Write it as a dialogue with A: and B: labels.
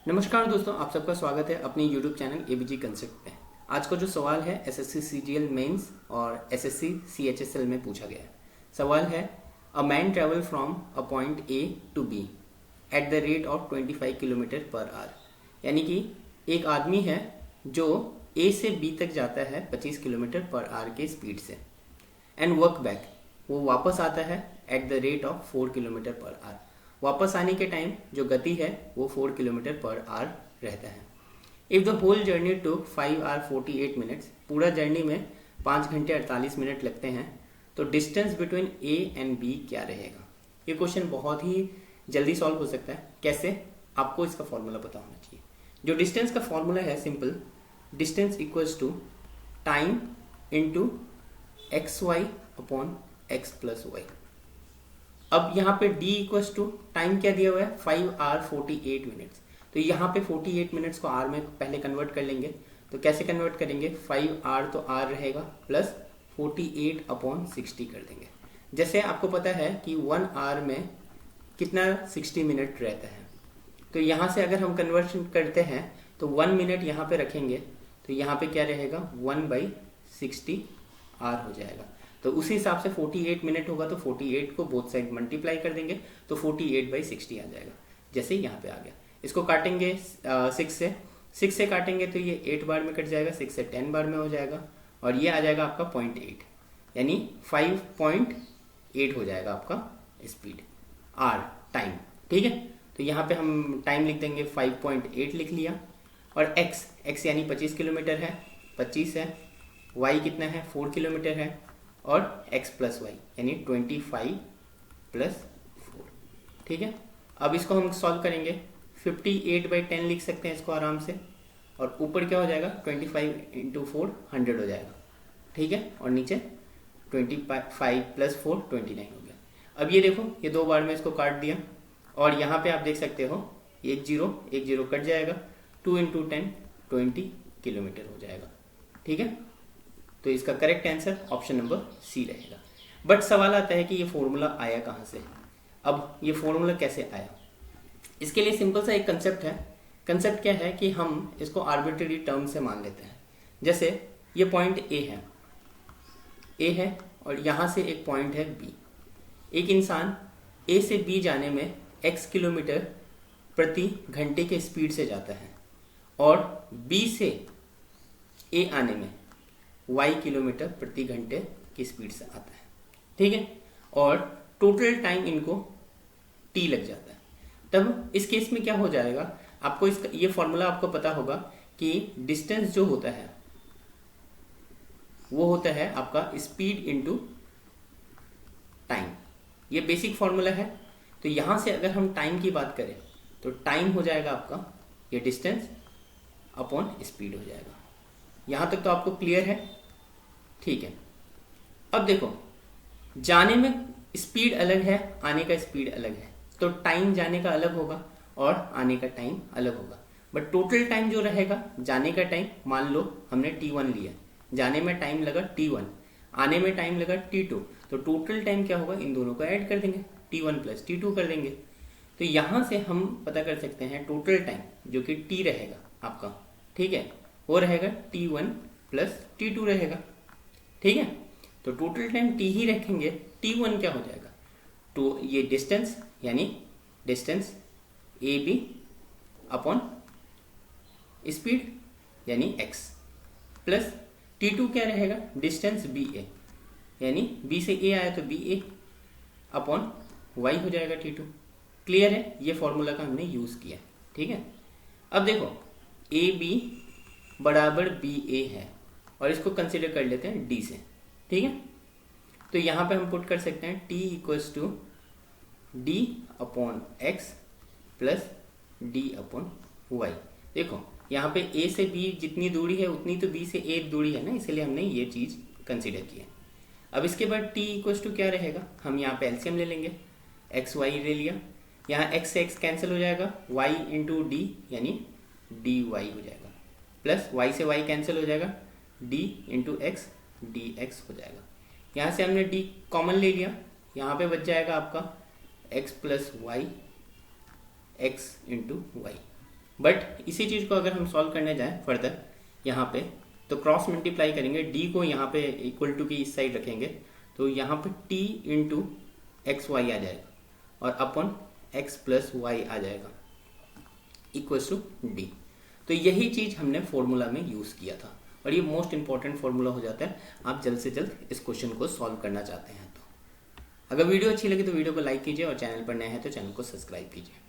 A: नमस्कार दोस्तों, आप सबका स्वागत है अपनी YouTube चैनल एबीजी कंसेप्ट में। आज का जो सवाल है एसएससी सीजीएल मेंस और एसएससी सीएचएसएल में पूछा गया है। सवाल है a man travel from a point A to B at the rate of 25 kilometre per hour. यानी कि एक आदमी है जो ए से बी तक जाता है 25 किलोमीटर पर आवर के स्पीड से एंड वर्क बैक, वो वापस आता है eight the rate of 4 kilometre per our. वापस आने के टाइम जो गति है वो 4 किलोमीटर पर आवर रहता है। If the whole journey took 5 hour 48 minutes, पूरा जर्नी में 5 घंटे 48 मिनट लगते हैं, तो distance between A and B क्या रहेगा। ये क्वेश्चन बहुत ही जल्दी सॉल्व हो सकता है। कैसे? आपको इसका फॉर्मूला पता होना चाहिए। जो डिस्टेंस का फॉर्मूला है simple, distance equals to time into X Y upon X plus Y. अब यहाँ पे d इक्वल्स टू टाइम क्या दिया हुआ है 5 आवर 48 मिनट्स, तो यहाँ पे 48 मिनट्स को आर में पहले कन्वर्ट कर लेंगे। तो कैसे कन्वर्ट करेंगे, 5 आर तो आर रहेगा प्लस 48 अपॉन 60 कर देंगे। जैसे आपको पता है कि 1 आवर में कितना 60 मिनट रहता है, तो यहाँ से अगर हम कन्वर्शन करते हैं तो 1 मिनट यहाँ पे रखेंगे, तो यहाँ पे क्या रहेगा 1/60 आर हो जाएगा। तो उसी हिसाब से 48 मिनट होगा तो 48 को बोथ साइड मल्टीप्लाई कर देंगे तो 48/60 आ जाएगा। जैसे यहाँ पे आ गया, इसको काटेंगे 6 से काटेंगे तो ये 8 बार में कट जाएगा, 6 से 10 बार में हो जाएगा और ये आ जाएगा आपका 0.8, यानी 5.8 हो जाएगा आपका स्पीड आर टाइम। ठीक है, तो यहाँ पे हम टाइम लिख देंगे 5.8 लिख लिया। और एक्स यानी 25 किलोमीटर है, 25 है। वाई कितना है 4 किलोमीटर है और x प्लस वाई यानी 25 प्लस 4। ठीक है, अब इसको हम सॉल्व करेंगे। 58/10 लिख सकते हैं इसको आराम से, और ऊपर क्या हो जाएगा 25 इंटू 4 100 हो जाएगा। ठीक है, और नीचे 25 प्लस 4 29 हो गया। अब ये देखो, ये 2 बार में इसको काट दिया और यहाँ पे आप देख सकते हो एक जीरो कट जाएगा, 2 इंटू 10 20 किलोमीटर हो जाएगा। ठीक है, तो इसका correct answer option number C रहेगा। बट सवाल आता है कि ये फॉर्मूला आया कहाँ से। अब ये फॉर्मूला कैसे आया, इसके लिए सिंपल सा एक कंसेप्ट है। कंसेप्ट क्या है कि हम इसको आर्बिट्रेरी टर्म से मान लेते हैं। जैसे ये पॉइंट ए है और यहाँ से एक पॉइंट है बी। एक इंसान ए से बी जाने में x किलोमीटर प्रति घंटे के स्पीड से जाता है और बी से ए आने में y किलोमीटर प्रति घंटे की स्पीड से आता है। ठीक है, और टोटल टाइम इनको t लग जाता है। तब इस केस में क्या हो जाएगा, आपको इसका ये फॉर्मूला आपको पता होगा कि डिस्टेंस जो होता है वो होता है आपका स्पीड इंटू टाइम। ये बेसिक फॉर्मूला है। तो यहां से अगर हम टाइम की बात करें तो टाइम हो जाएगा आपका ये डिस्टेंस अपॉन स्पीड हो जाएगा। यहां तक तो आपको क्लियर है। ठीक है, अब देखो, जाने में स्पीड अलग है, आने का स्पीड अलग है, तो टाइम जाने का अलग होगा और आने का टाइम अलग होगा। बट टोटल टाइम जो रहेगा, जाने का टाइम मान लो हमने t1 लिया, जाने में टाइम लगा t1, आने में टाइम लगा t2, तो टोटल टाइम क्या होगा, इन दोनों को ऐड कर देंगे, t1 प्लस t2 कर देंगे। तो यहां से हम पता कर सकते हैं टोटल टाइम जो कि t रहेगा आपका, ठीक है, वो रहेगा t1 प्लस t2 रहेगा। ठीक है, तो टोटल टाइम t ही रखेंगे, t1 क्या हो जाएगा, तो ये डिस्टेंस यानी distance A B upon speed यानी x प्लस t2 क्या रहेगा, डिस्टेंस बी ए यानी b से a आया तो बी ए अपॉन y हो जाएगा t2। क्लियर है, ये फॉर्मूला का हमने यूज किया। ठीक है, अब देखो ए बी बराबर बी ए है और इसको कंसिडर कर लेते हैं d से। ठीक है, तो यहां पे हम पुट कर सकते हैं t equals to d upon x plus d upon y। देखो यहाँ पे a से b जितनी दूरी है उतनी तो b से a दूरी है ना, इसलिए हमने ये चीज कंसिडर की है। अब इसके बाद t इक्वल्स टू क्या रहेगा, हम यहाँ पे एलसीएम ले लेंगे, x y ले लिया, यहाँ x से x कैंसिल हो जाएगा, y इंटू डी यानी dy हो जाएगा, प्लस y से y कैंसिल हो जाएगा, d इंटू एक्स dx हो जाएगा। यहाँ से हमने d कॉमन ले लिया, यहाँ पे बच जाएगा आपका x plus y x into y but इसी चीज़ को अगर हम सॉल्व करने जाएं फर्दर यहाँ पे, तो क्रॉस मल्टीप्लाई करेंगे, डी को यहाँ पे इक्वल टू की इस साइड रखेंगे, तो यहाँ पे टी इंटू एक्स वाई आ जाएगा और अपन एक्स प्लस वाई आ जाएगा इक्वल्स टू डी। तो यही चीज़ हमने फॉर्मूला में यूज़ किया था और ये मोस्ट इंपॉर्टेंट फॉर्मूला हो जाता है आप जल्द से जल्द इस क्वेश्चन को सॉल्व करना चाहते हैं तो। अगर वीडियो अच्छी लगी तो वीडियो को लाइक कीजिए और चैनल पर नए हैं तो चैनल को सब्सक्राइब कीजिए।